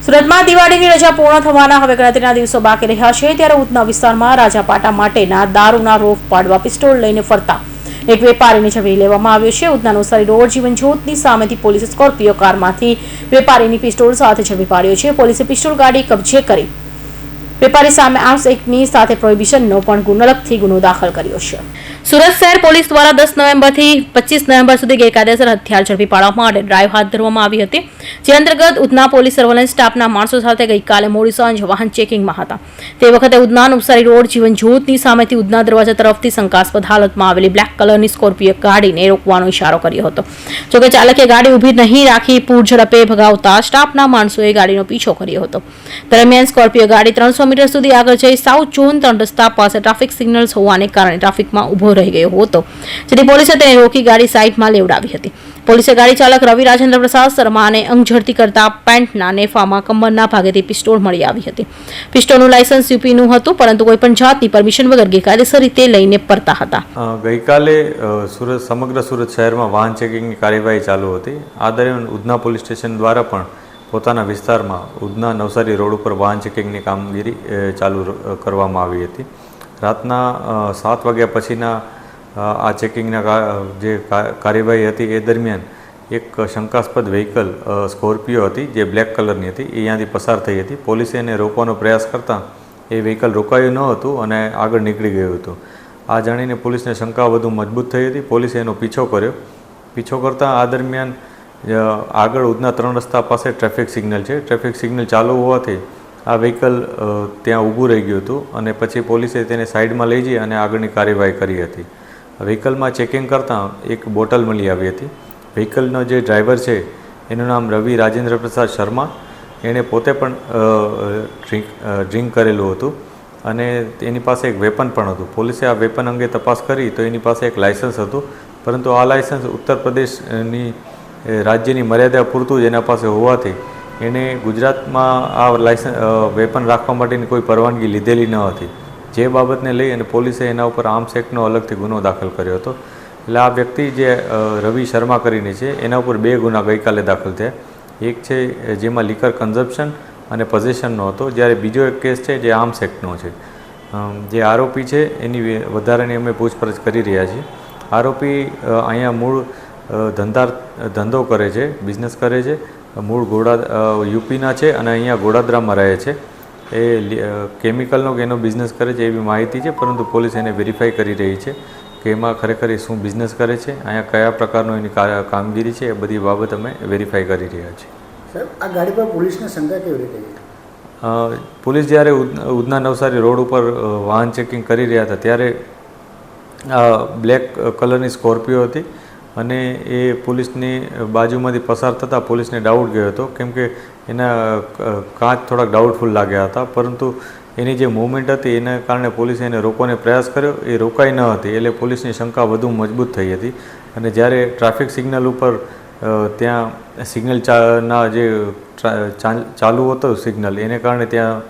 સુરતમાં દિવાળીની રજા પૂર્ણ થવાના હવે ગણતરીના દિવસો બાકી રહ્યા છે ત્યારે ઉધના વિસ્તારમાં રાજાપાટા માટેના દારૂના રોફ પાડવા પિસ્તોલ લઈને ફરતા એક વેપારીને ઝડપી લેવામાં આવ્યો છે. ઉધના નવસારી રોડ જીવનજ્યોતની સામેથી પોલીસે સ્કોર્પિયો કારમાંથી વેપારીની પિસ્તોલ સાથે ઝડપી પાડ્યો છે. પોલીસે પિસ્તોલ ગાડી કબજે કરી વેપારી સામે આર્મ્સ એક્ટની સાથે પ્રોહિબિશનનો પણ અલગથી ગુનો દાખલ કર્યો છે. સુરત શહેર પોલીસ દ્વારા 10 નવેમ્બરથી 25 નવેમ્બર સુધી ગેરકાયદેસર હથિયાર ઝડપી પાડવા માટે ડ્રાઈવ હાથ ધરવામાં આવી હતી, જે અંતર્ગત ઉધના પોલીસ સર્વેલન્સ સ્ટાફના માણસો સાથે ગઈકાલે મોડી સાંજે વાહન ચેકિંગમાં હતા. તે વખતે ઉધના નવસારી રોડ જીવનજ્યોતની સામેથી ઉધના દરવાજા તરફથી શંકાસ્પદ હાલતમાં આવેલી બ્લેક કલરની સ્કોર્પિયો ગાડીને રોકવાનો ઇશારો કર્યો હતો. જોકે ચાલકે ગાડી ઊભી નહીં રાખી પૂર ઝડપે ભગાવતા સ્ટાફના માણસોએ ગાડીનો પીછો કર્યો હતો. દરમિયાન સ્કોર્પિયો ગાડી 300 મીટર સુધી આગળ જઈ સાઉથ ઝોન 3 રસ્તા પાસે ટ્રાફિક સિગ્નલ્સ હોવાને કારણે ટ્રાફિકમાં ઉભો રહી ગયો હતો, જેથી પોલીસે તેને રોકી ગાડી સાઈડમાં લેવડાવી હતી. પોલીસે ગાડી ચાલક રવિ રાજેન્દ્ર પ્રસાદ શર્માને અંગ ઝડપી કરતા પેન્ટના નેફામાં કમરના ભાગેથી પિસ્તોલ મળી આવી હતી. પિસ્તોલનું લાયસન્સ યુપીનું હતું, પરંતુ કોઈપણ જાતની પરમિશન વગર ગેરકાયદેસર રીતે લઈને ફરતા હતા. ગઈકાલે સમગ્ર સુરત શહેરમાં વાહન ચેકિંગની કાર્યવાહી ચાલુ હતી. આ દરમિયાન ઉધના પોલીસ સ્ટેશન દ્વારા પણ પોતાના વિસ્તારમાં ઉધના નવસારી રોડ ઉપર વાહન ચેકિંગની કામગીરી ચાલુ કરવામાં આવી હતી. રાતના 7 વાગ્યા પછીના આ ચેકિંગના જે કાર્યવાહી હતી એ દરમિયાન એક શંકાસ્પદ વ્હીકલ સ્કોર્પિયો હતી જે બ્લેક કલરની હતી, એ અહીંયાથી પસાર થઈ હતી. પોલીસે એને રોકવાનો પ્રયાસ કરતાં એ વ્હીકલ રોકાયું ન હતું અને આગળ નીકળી ગયું હતું. આ જાણીને પોલીસને શંકા વધુ મજબૂત થઈ હતી. પોલીસે એનો પીછો કર્યો. પીછો કરતાં આ દરમિયાન આગળ ઉધના 3 રસ્તા પાસે ટ્રાફિક સિગ્નલ છે. ટ્રાફિક સિગ્નલ ચાલુ હોવાથી આ વ્હીકલ ત્યાં ઊભું રહી ગયું હતું અને પછી પોલીસે તેને સાઈડમાં લઈ જઈ અને આગળની કાર્યવાહી કરી હતી. વ્હીકલમાં ચેકિંગ કરતાં એક બોટલ મળી આવી હતી. વ્હીકલનો જે ડ્રાઈવર છે એનું નામ રવિ રાજેન્દ્ર પ્રસાદ શર્મા. એણે પોતે પણ ડ્રિંક કરેલું હતું અને એની પાસે એક વેપન પણ હતું. પોલીસે આ વેપન અંગે તપાસ કરી તો એની પાસે એક લાયસન્સ હતું, પરંતુ આ લાયસન્સ ઉત્તર પ્રદેશની રાજ્યની મર્યાદા પૂરતું જ એના પાસે હોવાથી એણે ગુજરાતમાં આ લાયસન્સ વેપન રાખવા માટેની કોઈ પરવાનગી લીધેલી ન હતી. જે બાબતને લઈ અને પોલીસે એના ઉપર આર્મ્સ એક્ટનો અલગથી ગુનો દાખલ કર્યો હતો. એટલે આ વ્યક્તિ જે રવિ શર્મા કરીને છે એના ઉપર 2 ગુના ગઈકાલે દાખલ થયા. એક છે જેમાં લિકર કન્ઝપ્શન અને પોઝેશનનો હતો, જ્યારે બીજો એક કેસ છે જે આર્મ્સ એક્ટનો છે. જે આરોપી છે એની વધારાની અમે પૂછપરછ કરી રહ્યા છીએ. આરોપી અહીંયા મૂળ ધંધો કરે છે, બિઝનેસ કરે છે. મૂળ યુપીના છે અને અહીંયા ગોડાદરામાં રહે છે. એ કેમિકલનો કે એનો બિઝનેસ કરે છે એવી માહિતી છે, પરંતુ પોલીસ એને વેરીફાઈ કરી રહી છે કે એમાં ખરેખર એ શું બિઝનેસ કરે છે, અહીંયા કયા પ્રકારનો એની કામગીરી છે, એ બધી બાબત અમે વેરીફાઈ કરી રહ્યા છીએ. સાહેબ, આ ગાડી પર પોલીસને શંકા કેવી રીતે? પોલીસ જ્યારે ઉધના નવસારી રોડ ઉપર વાહન ચેકિંગ કરી રહ્યા હતા ત્યારે બ્લેક કલરની સ્કોર્પિયો હતી અને એ પોલીસની બાજુમાંથી પસાર થતાં પોલીસને ડાઉટ ગયો હતો, કેમ કે એના કાચ થોડાક ડાઉટફુલ લાગ્યા હતા. પરંતુ એની જે મૂવમેન્ટ હતી એના કારણે પોલીસે એને રોકવાનો પ્રયાસ કર્યો. એ રોકાઈ ન હતી એટલે પોલીસની શંકા વધુ મજબૂત થઈ હતી. અને જ્યારે ટ્રાફિક સિગ્નલ ઉપર ત્યાં સિગ્નલના જે ચાલુ હતો સિગ્નલ, એને કારણે ત્યાં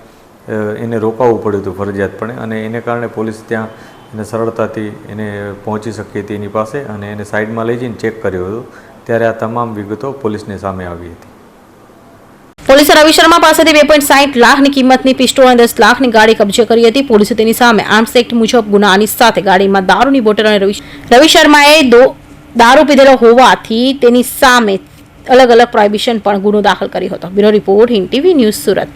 એને રોકાવવું પડ્યું હતું ફરજિયાતપણે, અને એને કારણે પોલીસ ત્યાં એને સરળતાથી એને પહોંચી શકી હતી એની પાસે અને એને સાઈડમાં લઈ જઈને ચેક કર્યો હતો. ત્યારે આ તમામ વિગતો પોલીસને સામે આવી હતી. પોલીસે રવિ શર્મા પાસેથી 2.60 લાખની કિંમતની પિસ્તોલ અને 10 લાખની ગાડી કબજે કરી હતી. પોલીસે તેની સામે આર્મ્સ એક્ટ મુજબ ગુનાની સાથે ગાડીમાં દારૂની બોટલ અને રવિ શર્માએ દારૂ પીધેલો હોવાથી તેની સામે અલગ પ્રોહિબિશન પણ ગુનો દાખલ કર્યો હતો. Bureau report, Hind TV news, Surat.